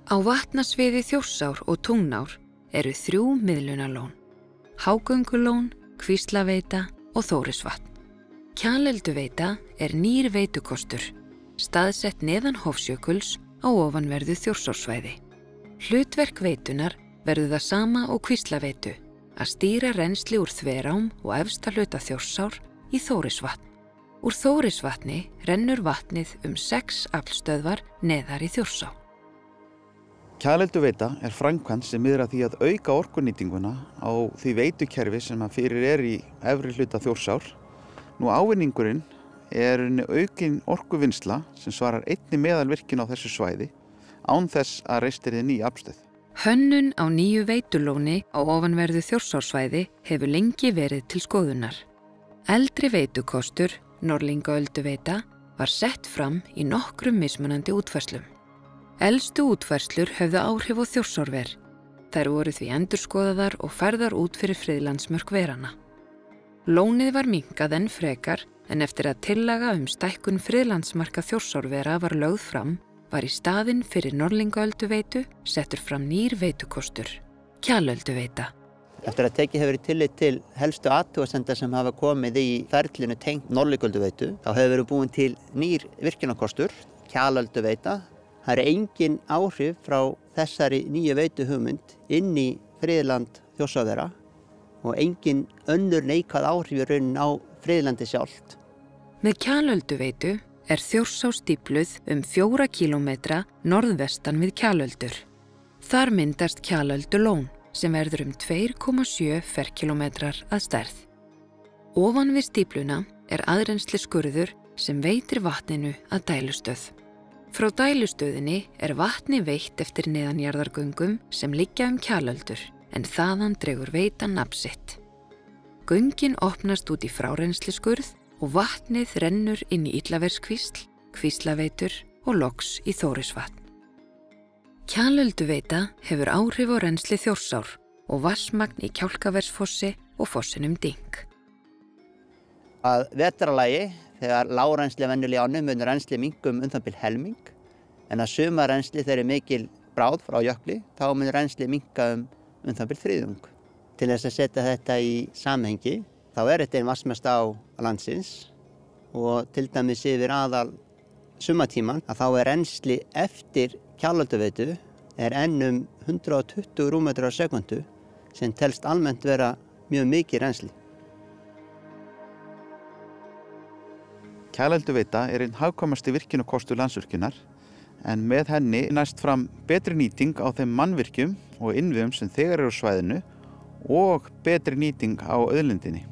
Á vatnasviði Þjórsár og Tungnár eru 3 miðlunarlón, Hágöngulón, Kvíslaveita og Þórisvatn. Kjalölduveita er nýr veitukostur, staðsett neðan Hofsjökuls á ofanverðu Þjórsárssvæði. Hlutverk veitunar verður það sama og Kvíslaveitu, að stýra rennsli úr Þverám og efsta hluta Þjórsár í Þórisvatn. Úr Þórisvatni rennur vatnið 6 aflstöðvar neðar í Þjórsá. Kjalölduveita er framkvæmd sem miðar að því að auka orkunýtinguna á því veitukerfi sem fyrir í efri hluta Þjórsár. Nú ávinningurinn er aukin orkuvinnsla sem svarar einni meðalvirkjun á þessu svæði án þess að reist yrði ný aflstöð. Hönnun á nýju veitulóni á ofanverðu Þjórsárssvæði hefur lengi verið til skoðunar. Eldri veitukostur, Norðlingaölduveita, var sett fram í nokkrum mismunandi útfærslum. Elstu útfærslur höfðu áhrif á Þjórsárver. Þær voru því endurskoðaðar og færðar út fyrir friðlandsmörk veranna. Lónið var minnkað enn frekar en eftir að tillaga stækkun friðlandsmarka Þjórsárvera var lögð fram, var í staðinn fyrir Norðlingaölduveitu settur fram nýr veitukostur, Kjalölduveita. Eftir að tekið hefur verið tillit til helstu athugasemda sem hafa komið í ferlinu tengt Norðlingaölduveitu, þá hefur verið búin til nýr virkjunarkostur, Kjalölduveita. Það engin áhrif frá þessari nýju veituhugmynd inn í friðland Þjórsárvera og engin önnur neikvæð áhrif í rauninni á friðlandi sjálft. Með Kjalölduveitu er Þjórsá stípluð 4 kílómetra norðvestan við Kjalöldur. Þar myndast Kjalöldulón sem verður 2,7 ferkílómetrar að stærð. Ofan við stípluna er aðrennsli skurður sem veitir vatninu að dælustöð. Frá dælustöðinni er vatni veitt eftir neðanjarðargöngum sem liggja Kjalöldur, en þaðan dregur veitan nafn sitt. Göngin opnast út í frárensliskurð og vatnið rennur inn í Illaverskvísl, Kvíslaveitur og loks í Þórisvatn. Kjalölduveita hefur áhrif á rennsli Þjórsár og vatnsmagn í Kjálkaversfossi og fossinum Dyng. Að vetrarlagi, þegar lágrennsli venjulega í ánum, mun rennsli minnka það bil helming, en að sumarrennsli þegar mikil bráð frá jökli, þá mun rennsli minnka það bil þriðjung. Til þess að setja þetta í samhengi, þá er þetta einn vatnsmesta á landsins og til dæmis yfir aðal sumartíman, að þá er rennsli eftir Kjalölduveitu enn 120 rúmmetrar á sekúndu sem telst almennt vera mjög mikið rennsli. Kjalölduveita er einn hagkvæmasti virkjunarkostur Landsvirkjunar, en með henni næst fram betri nýting á þeim mannvirkjum og innviðum sem þegar eru á svæðinu og betri nýting á auðlindinni.